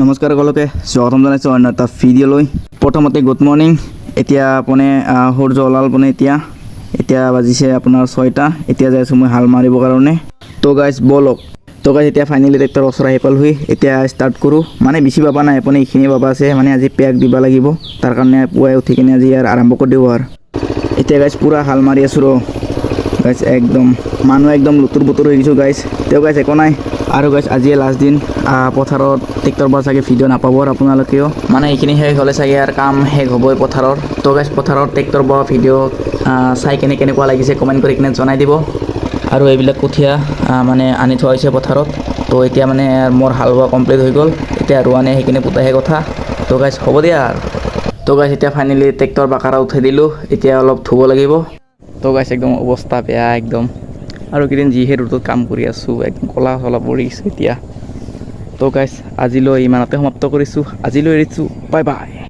নমস্কাৰ সকলোকে স্বাগতম জনাইছোঁ অন্য এটা ভিডিঅ'লৈ। প্ৰথমতে গুড মৰ্ণিং। এতিয়া আপুনি সূৰ্য ওলাল পোনে এতিয়া বাজিছে আপোনাৰ 6টা। এতিয়া যাই আছোঁ মই হাল মাৰিবৰ কাৰণে। তো গাইজ বলক। তো গাইজ এতিয়া ফাইনেলি ট্ৰেক্টৰ ওচৰ আহি পালোহি। এতিয়া ষ্টাৰ্ট কৰোঁ। মানে বেছি পাবা নাই, আপুনি এইখিনি পাবা আছে। মানে আজি পেক দিব লাগিব, তাৰ কাৰণে পুৱাই উঠি কিনে আজি আৰু আৰম্ভ কৰি দিওঁ আৰু। এতিয়া গাইজ পূৰা হাল মাৰি আছোঁ গাইজ, একদম মানুহ একদম লুতুৰ বুতুৰ হৈ গৈছোঁ গাইজ। তেওঁ গাইজ একো নাই। আৰু গাইজ আজিয়ে লাষ্ট দিন পথাৰত ট্ৰেক্টৰ বা চাগে ভিডিঅ' নাপাব আৰু আপোনালোকেও। মানে এইখিনি শেষ হ'লে চাগে আৰু কাম শেষ হ'বই পথাৰৰ। তো গাইজ পথাৰত ট্ৰেক্টৰ বা ভিডিঅ' চাই কেনে কেনেকুৱা লাগিছে কমেণ্ট কৰি কিনে জনাই দিব। আৰু এইবিলাক কঠীয়া মানে আনি থোৱা হৈছে পথাৰত। তো এতিয়া মানে মোৰ হাল বোৱা কমপ্লিট হৈ গ'ল। এতিয়া ৰোৱানে সেইখিনি পোতাহে কথা। তো গাইজ হ'ব দিয়া আৰু। তো গাইজ এতিয়া ফাইনেলি ট্ৰেক্টৰ বাকাৰা উঠাই দিলোঁ। এতিয়া অলপ ধুব লাগিব। তো গাইজ একদম অৱস্থা বেয়া একদম। আৰু কেইদিন যিহে ৰ'দত কাম কৰি আছোঁ, একদম ক'লা চলা পৰি গৈছোঁ এতিয়া। তো গাইজ আজিলৈ ইমানতে সমাপ্ত কৰিছোঁ। আজিলৈ এৰিছোঁ, বাই বাই।